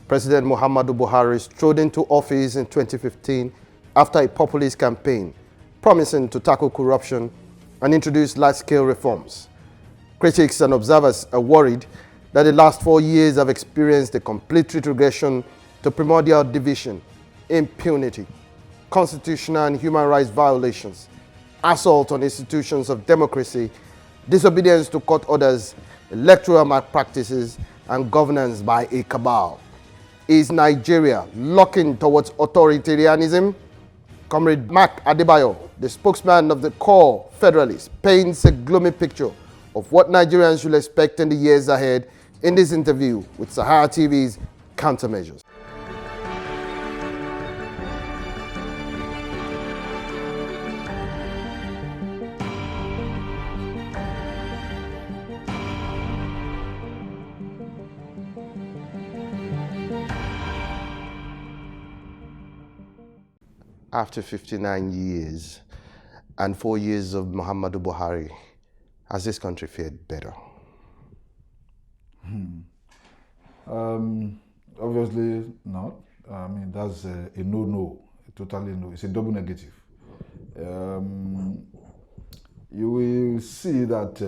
President Muhammadu Buhari strode into office in 2015 after a populist campaign promising to tackle corruption and introduce large-scale reforms. Critics and observers are worried that the last 4 years have experienced a complete retrogression to primordial division, impunity, constitutional and human rights violations, assault on institutions of democracy, disobedience to court orders, electoral malpractices, and governance by a cabal. Is Nigeria looking towards authoritarianism? Comrade Mark Adebayo, the spokesman of the core Federalists, paints a gloomy picture of what Nigerians should expect in the years ahead in this interview with Sahara TV's Countermeasures. After 59 years and 4 years of Muhammadu Buhari, has this country fared better? Obviously not. I mean, that's a no-no, totally no. It's a double negative. You will see that,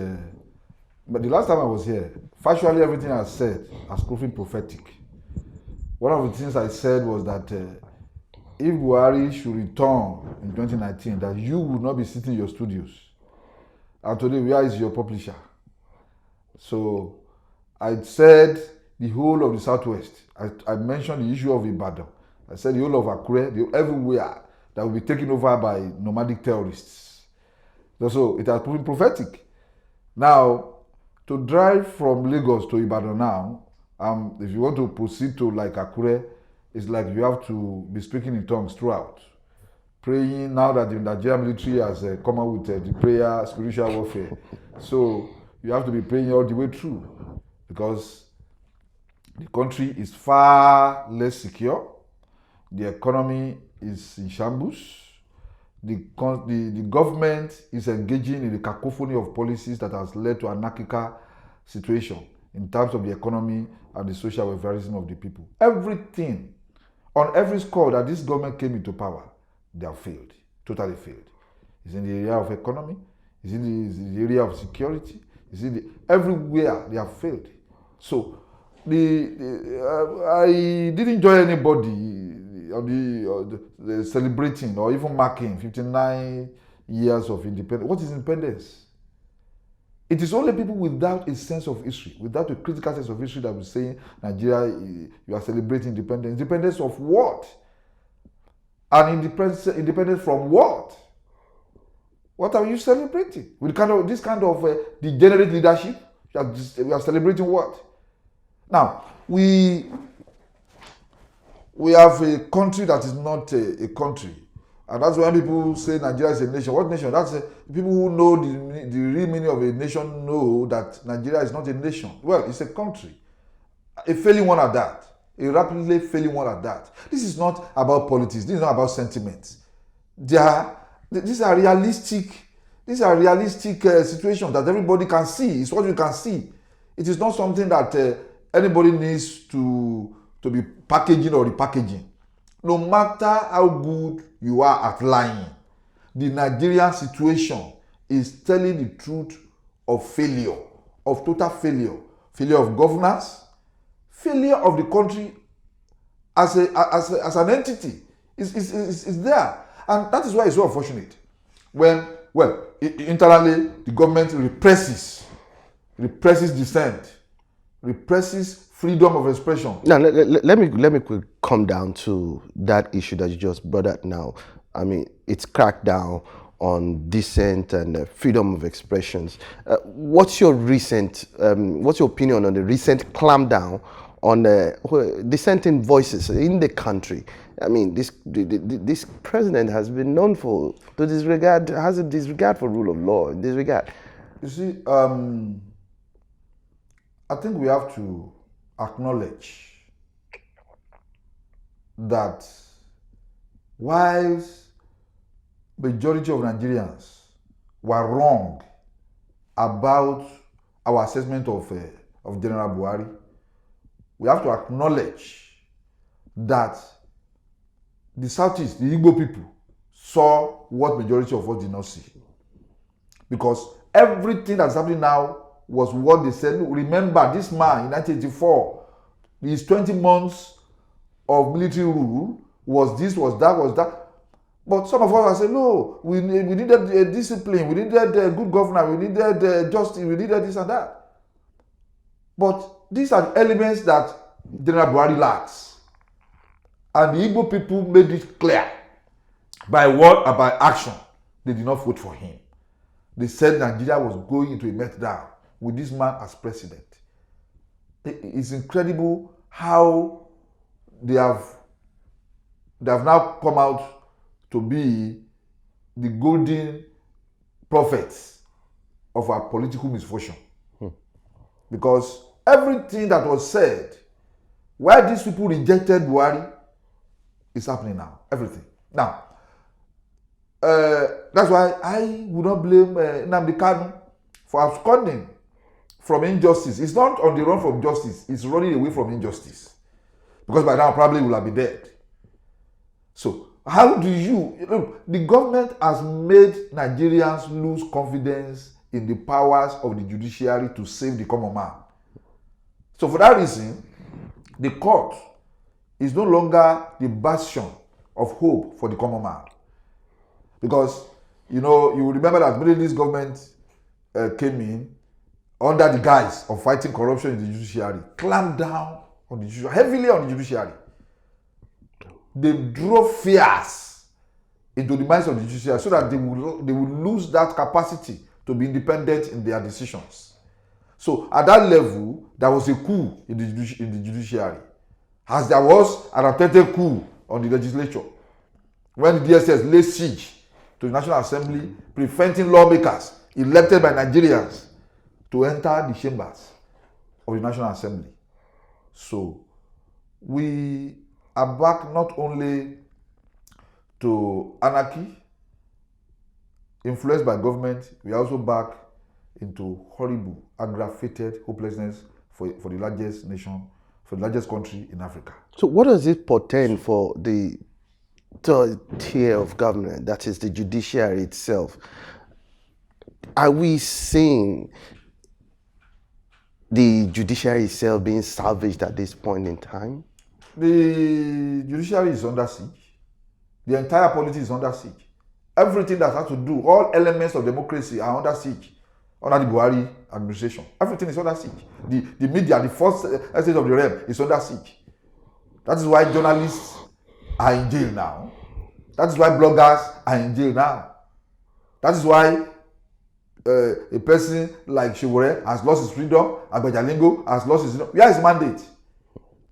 but the last time I was here, factually everything I said has proven prophetic. One of the things I said was that if Buhari should return in 2019, that you would not be sitting in your studios. And today, where is your publisher? So I said the whole of the Southwest. I mentioned the issue of Ibadan. I said the whole of Akure, everywhere that will be taken over by nomadic terrorists. So it has proven prophetic. Now, to drive from Lagos to Ibadan now, if you want to proceed to like Akure, it's like you have to be speaking in tongues throughout. Praying now that the Nigerian military has come out with the prayer, spiritual warfare. So you have to be praying all the way through because the country is far less secure. The economy is in shambles. The government is engaging in the cacophony of policies that has led to an anarchical situation in terms of the economy and the social welfareism of the people. Everything, on every score that this government came into power, they have failed, totally failed. It's in the area of economy, it's in the area of security, it's in everywhere they have failed. So I didn't join anybody on the celebrating or even marking 59 years of independence. What is independence? It is only people without a sense of history, without a critical sense of history that will say, Nigeria, you are celebrating independence. Independence of what? And independence from what? What are you celebrating? With this kind of degenerate leadership? We are celebrating what? Now, we have a country that is not a country. And that's when people say Nigeria is a nation. What nation? That's people who know the real meaning of a nation know that Nigeria is not a nation. Well, it's a country. A failing one at that. A rapidly failing one at that. This is not about politics. This is not about sentiments. These are realistic situations that everybody can see. It's what you can see. It is not something that anybody needs to be packaging or repackaging. No matter how good you are at lying, the Nigerian situation is telling the truth of failure, of total failure. Failure of governance, failure of the country as an entity is there. And that is why it's so unfortunate. Internally, the government represses dissent, represses freedom of expression. Now, let me quick come down to that issue that you just brought up now. I mean, it's cracked down on dissent and freedom of expressions. What's your opinion on the recent clampdown on dissenting voices in the country? I mean, this president has been known has a disregard for rule of law. Disregard. You see, I think we have to acknowledge that whilst majority of Nigerians were wrong about our assessment of General Buhari, we have to acknowledge that the Southeast, the Igbo people, saw what majority of us did not see. Because everything that's happening now was what they said. Look, remember, this man in 1984, his 20 months of military rule was this, was that, was that. But some of us are saying, no, we needed discipline, we needed good governance, we needed justice, we needed this and that. But these are the elements that General Buhari lacks. And the Igbo people made it clear by word and by action. They did not vote for him. They said Nigeria was going into a meltdown with this man as president. It's incredible how they have now come out to be the golden prophets of our political misfortune. Because everything that was said, why these people rejected Buhari, is happening now. Everything. Now, that's why I would not blame Nnamdi Kanu for absconding from injustice. It's not on the run from justice, it's running away from injustice. Because by now, probably will have been dead. So, how do you look? The government has made Nigerians lose confidence in the powers of the judiciary to save the common man. So, for that reason, the court is no longer the bastion of hope for the common man. Because, you will remember that when this government came in under the guise of fighting corruption in the judiciary, clamped down on the judiciary, heavily on the judiciary. They drove fears into the minds of the judiciary so that they will lose that capacity to be independent in their decisions. So at that level, there was a coup in the judiciary, as there was an attempted coup on the legislature when the DSS laid siege to the National Assembly, preventing lawmakers elected by Nigerians to enter the chambers of the National Assembly. So we are back not only to anarchy influenced by government, we are also back into horrible, aggravated hopelessness for the largest nation, for the largest country in Africa. So what does it portend for the third tier of government, that is the judiciary itself? Are we seeing the judiciary itself being salvaged at this point in time? The judiciary is under siege. The entire polity is under siege. Everything that has to do, all elements of democracy are under siege under the Buhari administration. Everything is under siege. The media, the first estate of the realm, is under siege. That is why journalists are in jail now. That is why bloggers are in jail now. That is why a person like Shewore has lost his freedom, Agbajalingo has lost his freedom. Where is his mandate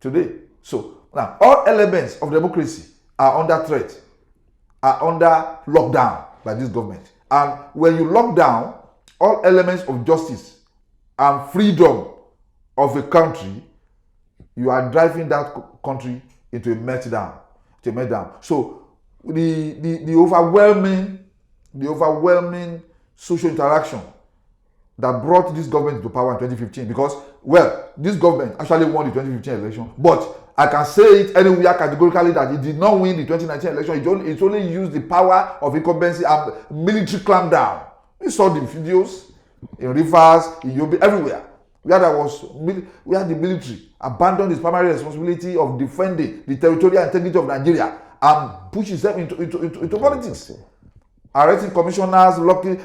today? So now all elements of democracy are under threat, are under lockdown by this government. And when you lock down all elements of justice and freedom of a country, you are driving that country into a meltdown. So the overwhelming social interaction that brought this government to power in 2015, because, well, this government actually won the 2015 election, but I can say it anywhere categorically that it did not win the 2019 election. It only used the power of incumbency and military clampdown. We saw the videos in Rivers, in Yobe, everywhere, where the military abandoned its primary responsibility of defending the territorial integrity of Nigeria and pushed itself into politics. Arresting commissioners, blocking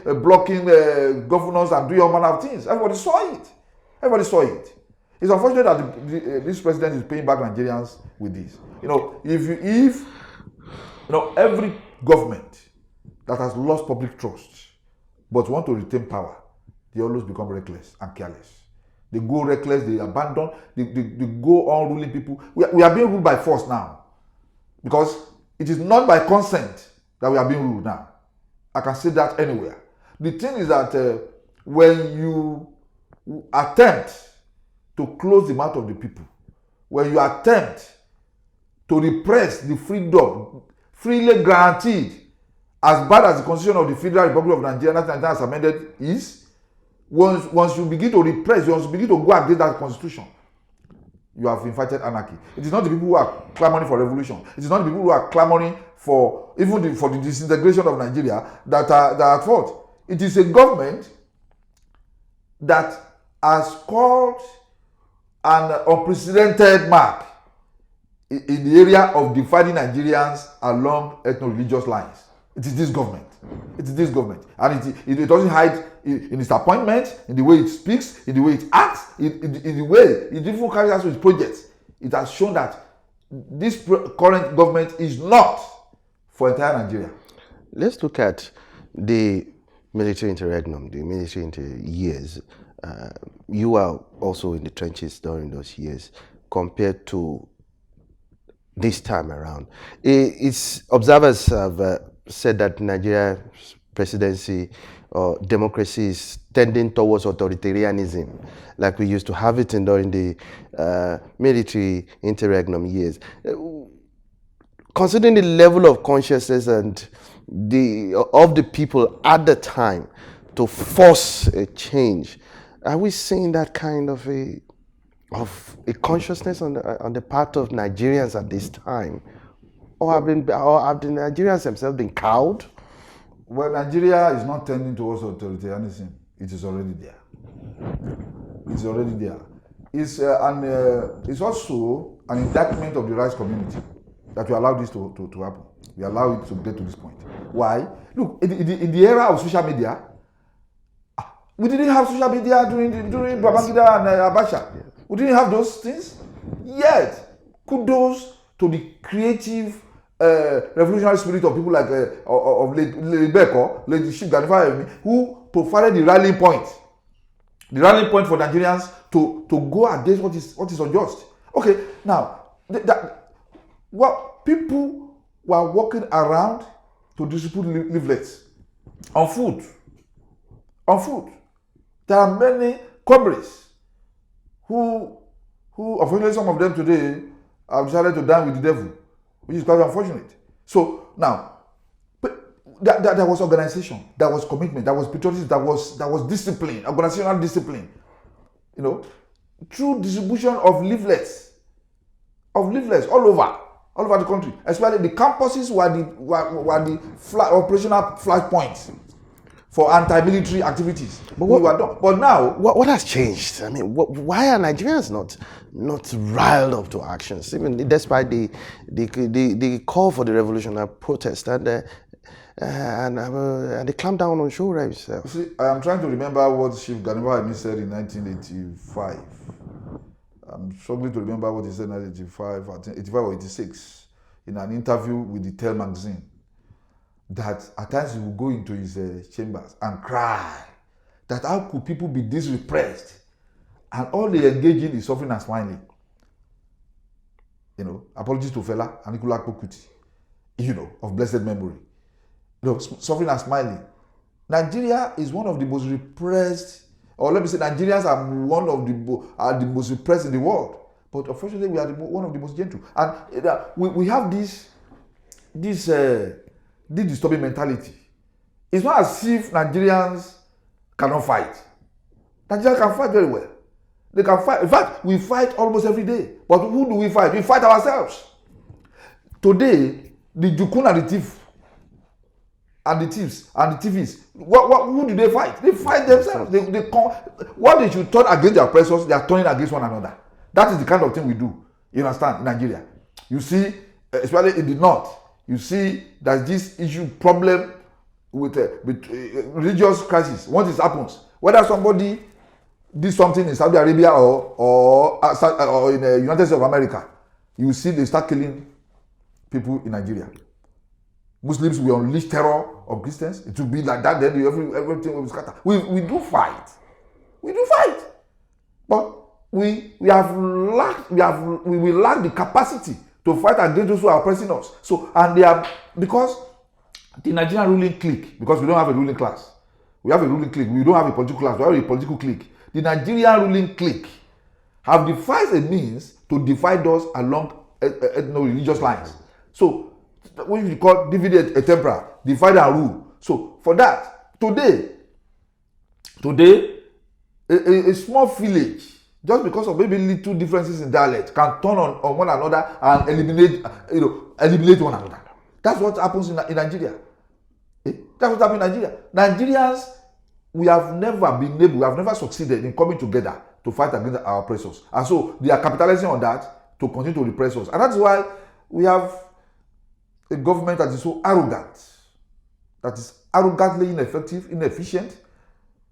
governors, and doing all manner of things. Everybody saw it. It's unfortunate that this president is paying back Nigerians with this. If every government that has lost public trust but want to retain power, they always become reckless and careless. They go reckless, they abandon, they go on ruling people. We are being ruled by force now, because it is not by consent that we are being ruled now. I can say that anywhere. The thing is that when you attempt to close the mouth of the people, when you attempt to repress the freedom freely guaranteed, as bad as the Constitution of the Federal Republic of Nigeria as amended is, once you begin to repress, once you begin to go against that Constitution, you have invited anarchy. It is not the people who are clamoring for revolution. It is not the people who are clamoring for for the disintegration of Nigeria that are at fault. It is a government that has called an unprecedented mark in the area of dividing Nigerians along ethno-religious lines. It is this government. It is this government. And it doesn't hide in its appointment, in the way it speaks, in the way it acts, in the way it even carries out its projects. It has shown that this current government is not for entire Nigeria. Let's look at the military interregnum, the military years. You are also in the trenches during those years compared to this time around. Its observers have said that Nigeria's presidency or democracy is tending towards authoritarianism, like we used to have it during the military interregnum years. Considering the level of consciousness and of the people at the time to force a change, are we seeing that kind of a consciousness on the part of Nigerians at this time? Or have the Nigerians themselves been cowed? Well, Nigeria is not tending towards authoritarianism. It is already there. It's already there. It's also an indictment of the rights community that we allow this to happen. We allow it to get to this point. Why? Look, in the era of social media, we didn't have social media during Babangida and Abacha. Yeah. We didn't have those things. Yet, kudos to the creative revolutionary spirit of people like of Lady Beko, Lady Chief Gani Fayemi, who provided the rallying point. The rallying point for Nigerians to go against what is unjust. Okay, now what people were walking around to distribute leaflets on food. There are many comrades who unfortunately some of them today have decided to dine with the devil, which is quite unfortunate. So now, there was organization, there was commitment, there was patriotism, there was discipline, organizational discipline. You know, through distribution of leaflets all over the country, especially the campuses were the operational flashpoints for anti-military activities. But we were done. But now, what has changed? I mean, why are Nigerians not riled up to actions, even despite the call for the revolutionary protest and the clampdown on show rapes? See, I am trying to remember what Chief Gani Fayemi said in 1985. I'm struggling to remember what he said in 1985, I think 85 or 86, in an interview with the Tell magazine. That at times he would go into his chambers and cry that how could people be this repressed and all they engage in is suffering and smiling. You know, apologies to Fela and Anikulapo Kuti, you know, of blessed memory. You know, suffering and smiling. Nigeria is one of the most repressed, or let me say Nigerians are one of the most repressed in the world. But unfortunately we are one of the most gentle. And we have this disturbing mentality. It's not as if Nigerians cannot fight. Nigerians can fight very well. They can fight. In fact, we fight almost every day. But who do we fight? We fight ourselves. Today, the Jukun and the thief and the thieves and the thieves, who do they fight? They fight themselves. What they should turn against their oppressors, they are turning against one another. That is the kind of thing we do. You understand? In Nigeria, you see, especially in the north, you see that this problem with religious crisis. Once it happens, whether somebody did something in Saudi Arabia or in the United States of America, you see they start killing people in Nigeria. Muslims will unleash terror on Christians. It will be like that. Then everything will scatter. We do fight. But we lack the capacity to fight against those who are oppressing us. So, and they are, because the Nigerian ruling clique, because we don't have a ruling class. We have a ruling clique. We don't have a political class. We have a political clique. The Nigerian ruling clique have devised a means to divide us along religious lines. So, what we call divide et tempora, divide and rule. So, for that, today, a small village just because of maybe little differences in dialect, can turn on one another and eliminate one another. That's what happens in Nigeria. That's what happens in Nigeria. Nigerians, we have never succeeded in coming together to fight against our oppressors. And so they are capitalizing on that to continue to repress us. And that's why we have a government that is so arrogant, that is arrogantly ineffective, inefficient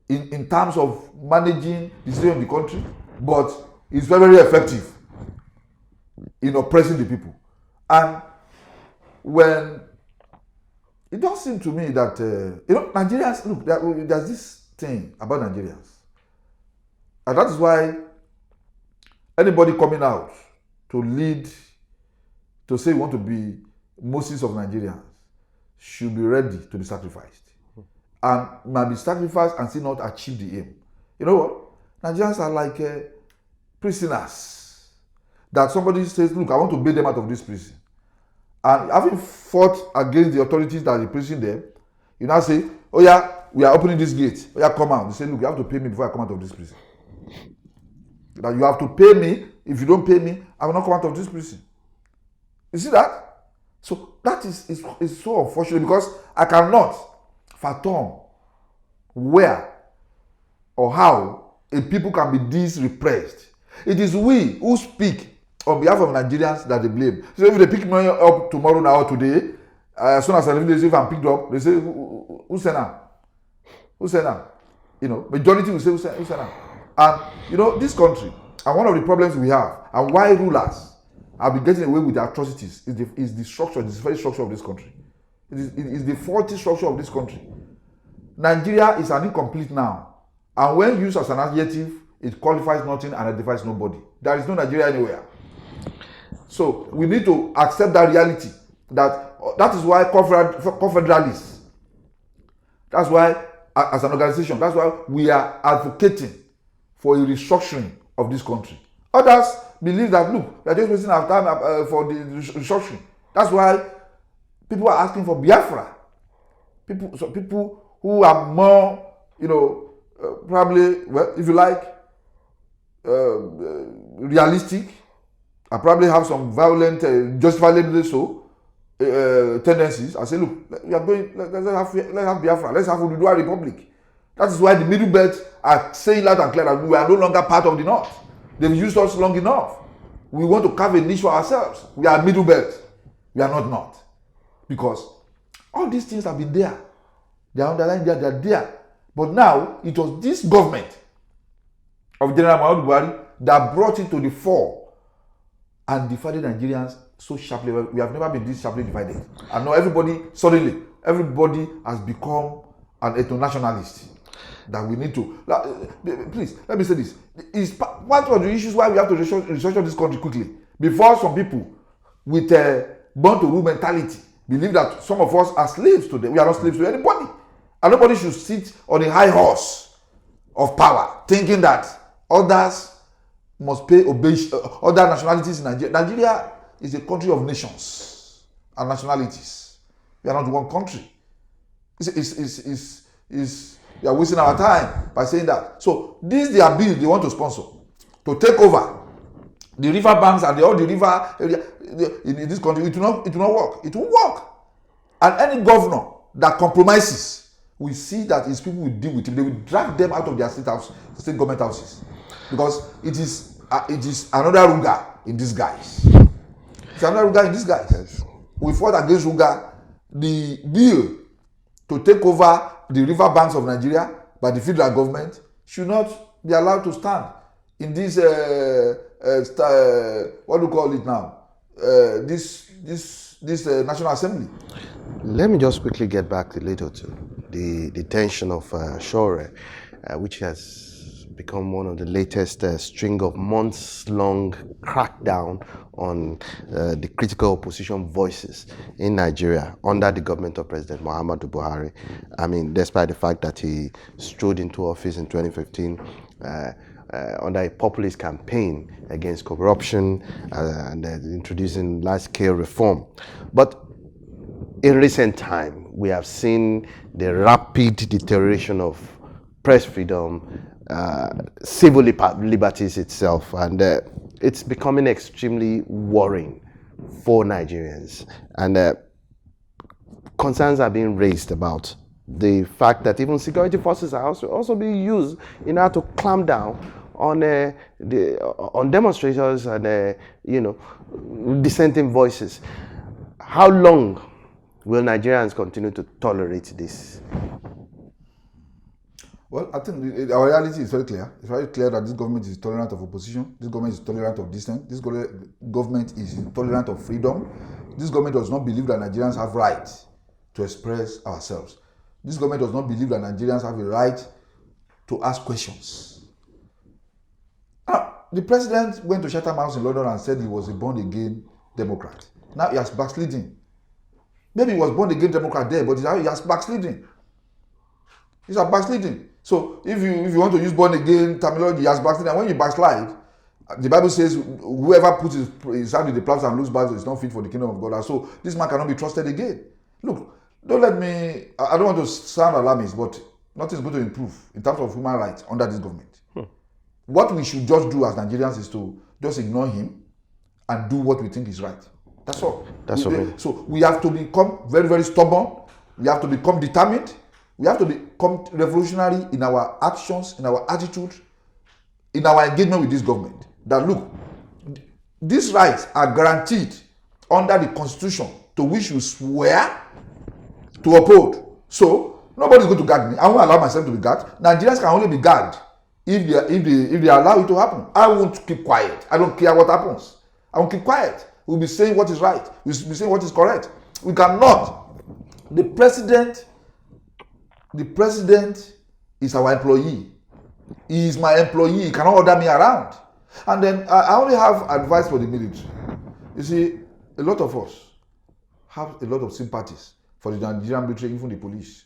in terms of managing the situation of the country, but it's very, very effective in oppressing the people. And when it does seem to me that Nigerians, look, there's this thing about Nigerians, and that is why anybody coming out to lead, to say we want to be Moses of Nigerians, should be ready to be sacrificed, and might be sacrificed and still not achieve the aim. You know what? Nigerians are like prisoners that somebody says, look, I want to bail them out of this prison. And having fought against the authorities that are imprisoned them, you now say, oh yeah, we are opening this gate. Oh yeah, come out. You say, look, you have to pay me before I come out of this prison. That you have to pay me. If you don't pay me, I will not come out of this prison. You see that? So that is so unfortunate, because I cannot fathom where or how a people can be this repressed. It is we who speak on behalf of Nigerians that they blame. So if they pick me up tomorrow now or today, as soon as I leave, if I'm picked up, they say, who sent them? Who sent them? Majority will say, who sent them? And this country, and one of the problems we have, and why rulers have been getting away with the atrocities, is the structure, the very structure of this country. It is the faulty structure of this country. Nigeria is an incomplete noun, and when used as an adjective, it qualifies nothing and identifies nobody. There is no Nigeria anywhere. So we need to accept that reality. That is why confederalists, that's why as an organization, that's why we are advocating for a restructuring of this country. Others believe that, look, we are just wasting our time for the restructuring. That's why people are asking for Biafra. People who are more, probably, well, if you like, realistic, I probably have some violent, justifiably so, tendencies. I say, look, we are going. Let's have Biafra. Let's have Oduduwa Republic. That is why the Middle Belt are saying loud and clear that we are no longer part of the North. They've used us long enough. We want to carve a niche for ourselves. We are Middle Belt. We are not North, because all these things have been there. They are underlined there. They are there. But now it was this government of General Muhammadu Buhari that brought it to the fore and divided Nigerians so sharply. We have never been this sharply divided. And now everybody has become an ethno-nationalist. That we need to, please, let me say this. Is one of the issues why we have to restructure this country quickly. Before some people with a born to rule mentality believe that some of us are slaves to them. We are not slaves to anybody. And nobody should sit on a high horse of power thinking that others must pay obeisance, other nationalities in Nigeria. Nigeria is a country of nations and nationalities. We are not one country. We are wasting our time by saying that. So this their bill they want to sponsor to take over the river banks and all the river area in this country. It will not work. It won't work. And any governor that compromises, we see that his people will deal with him. They will drag them out of their state government houses, because it is another Ruga in disguise. It's another Ruga in disguise. Yes. We fought against Ruga. The bill to take over the river banks of Nigeria by the federal government should not be allowed to stand in this what do you call it now? This National Assembly. Let me just quickly get back a little to the detention of Shore, which has become one of the latest string of months-long crackdown on the critical opposition voices in Nigeria under the government of President Muhammadu Buhari. I mean, despite the fact that he strode into office in 2015 under a populist campaign against corruption and introducing large-scale reform. But in recent time, we have seen the rapid deterioration of press freedom, civil liberties itself, and it's becoming extremely worrying for Nigerians. And concerns are being raised about the fact that even security forces are also being used in order to clamp down on on demonstrators and dissenting voices. How long will Nigerians continue to tolerate this? Well, I think our reality is very clear. It's very clear that this government is tolerant of opposition. This government is tolerant of dissent. This government is tolerant of freedom. This government does not believe that Nigerians have rights to express ourselves. This government does not believe that Nigerians have a right to ask questions. Now, the president went to Chatham House in London and said he was a born-again Democrat. Now he has backsliding. Maybe he was born-again Democrat there, but he has backsliding. He's a backsliding. So if you want to use born-again terminology, he has backsliding. And when you backslide, the Bible says whoever puts his hand in the plows and looks back is not fit for the kingdom of God. And so this man cannot be trusted again. Look, I don't want to sound alarmist, but nothing is going to improve in terms of human rights under this government. What we should just do as Nigerians is to just ignore him and do what we think is right. That's all. So we have to become very, very stubborn. We have to become determined. We have to become revolutionary in our actions, in our attitude, in our engagement with this government. That look, these rights are guaranteed under the Constitution to which you swear to uphold. So nobody is going to guard me. I won't allow myself to be guarded. Nigerians can only be guarded if they allow it to happen. I won't keep quiet. I don't care what happens. I won't keep quiet. We'll be saying what is right. We'll be saying what is correct. We cannot. The president is our employee. He is my employee. He cannot order me around. And then I only have advice for the military. You see, a lot of us have a lot of sympathies for the Nigerian military, even the police.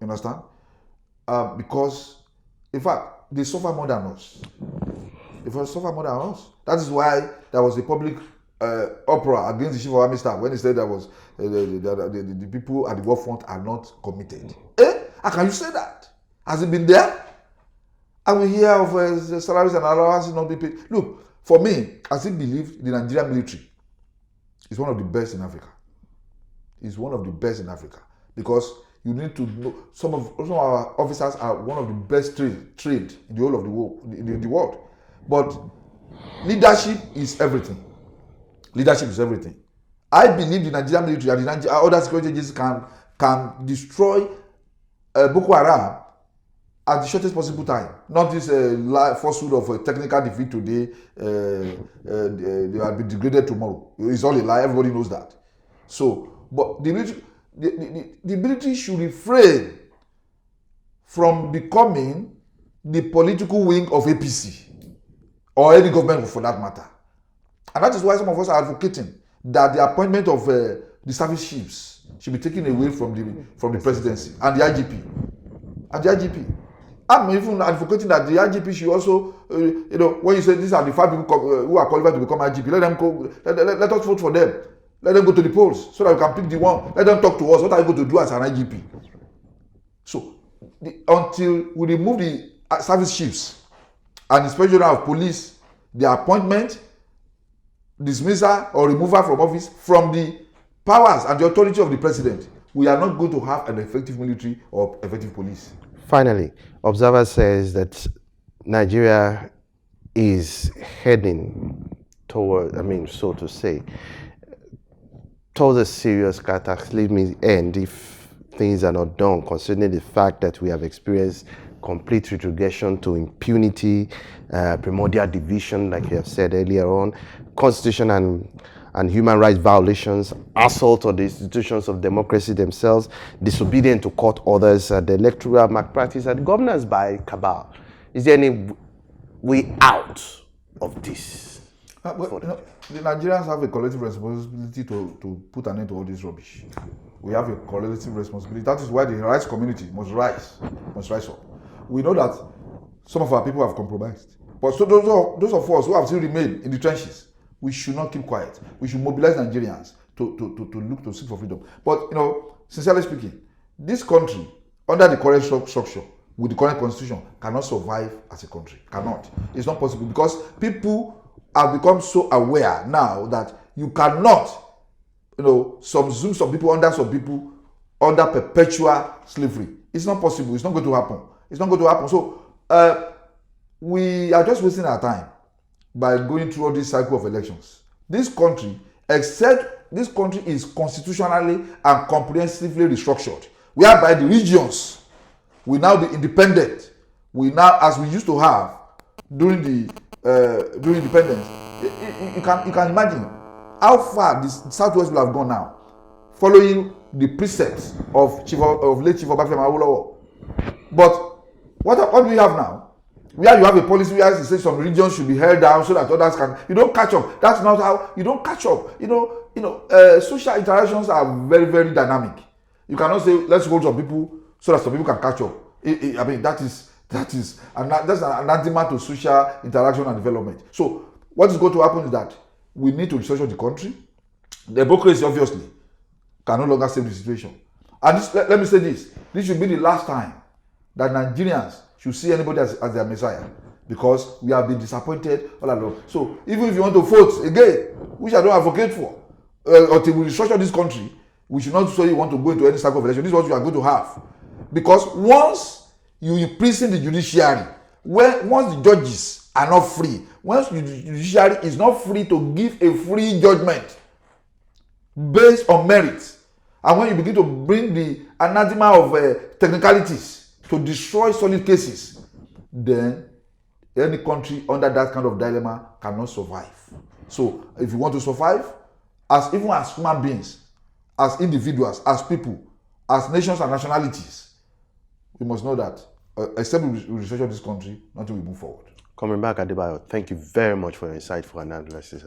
You understand? Because, in fact, they suffer more than us. That is why there was a public uproar against the chief of army staff when he said there was the people at the war front are not committed. How can you say that? Has it been there? And we hear of salaries and allowances not being paid. Look, for me, I still believe the Nigerian military is one of the best in Africa. It's one of the best in Africa because you need to know some of our officers are one of the best trained in the whole of the world. But leadership is everything. I believe the Nigerian military and the other security agencies can destroy Boko Haram at the shortest possible time. Not this falsehood of a technical defeat today, they will be degraded tomorrow. It's all a lie, everybody knows that. So, but the military should refrain from becoming the political wing of APC or any government for that matter. And that is why some of us are advocating that the appointment of the service chiefs should be taken away from the presidency and the IGP. I'm even advocating that the IGP should also, when you say these are the 5 people who are qualified to become IGP, let them go. Let us vote for them. Let them go to the polls so that we can pick the one. Let them talk to us. What are you going to do as an IGP? So, until we remove the service chiefs and the Inspector General of Police, the appointment, dismissal or removal from office from the powers and the authority of the president, we are not going to have an effective military or effective police. Finally, Observer says that Nigeria is heading toward, so to say, towards a serious cataclysmic end if things are not done, considering the fact that we have experienced complete retrogression to impunity, primordial division, like you have said earlier on, constitution and human rights violations, assault on the institutions of democracy themselves, disobedience to court orders, the electoral malpractice, and governance by cabal. Is there any way out of this? The Nigerians have a collective responsibility to put an end to all this rubbish. We have a collective responsibility. That is why the rights community must rise up. We know that some of our people have compromised. But so those of us who have still remained in the trenches, we should not keep quiet. We should mobilize Nigerians to seek for freedom. But sincerely speaking, this country, under the current structure, with the current constitution cannot survive as a country. Cannot. It's not possible because people have become so aware now that you cannot, subsume some people under perpetual slavery. It's not possible. It's not going to happen. It's not going to happen. So we are just wasting our time by going through all this cycle of elections. This country, except this country is constitutionally and comprehensively restructured, whereby the regions will now be independent. We now, as we used to have during independence, you can imagine how far the Southwest will have gone now, following the precepts of late Chief Obafemi Awolowo. But what do we have now? Where you have a policy where you say some regions should be held down so that others can. You don't catch up. That's not how you don't catch up. Social interactions are very, very dynamic. You cannot say let's hold some people so that some people can catch up. I mean that's an anathema to social interaction and development. So what is going to happen is that we need to restructure the country. The democracy obviously can no longer save the situation. And let me say this: this should be the last time that Nigerians should see anybody as their messiah, because we have been disappointed all along. So even if you want to vote again, which I don't advocate for, until we restructure this country, we should not say you want to go into any cycle of election. This is what you are going to have. Because once you imprison the judiciary, once the judges are not free, once the judiciary is not free to give a free judgment based on merit, and when you begin to bring the anathema of technicalities to destroy solid cases, then any country under that kind of dilemma cannot survive. So if you want to survive, even as human beings, as individuals, as people, as nations and nationalities, we must know that except we restructure this country, nothing will move forward. Coming back, Adebayo, thank you very much for your insightful analysis.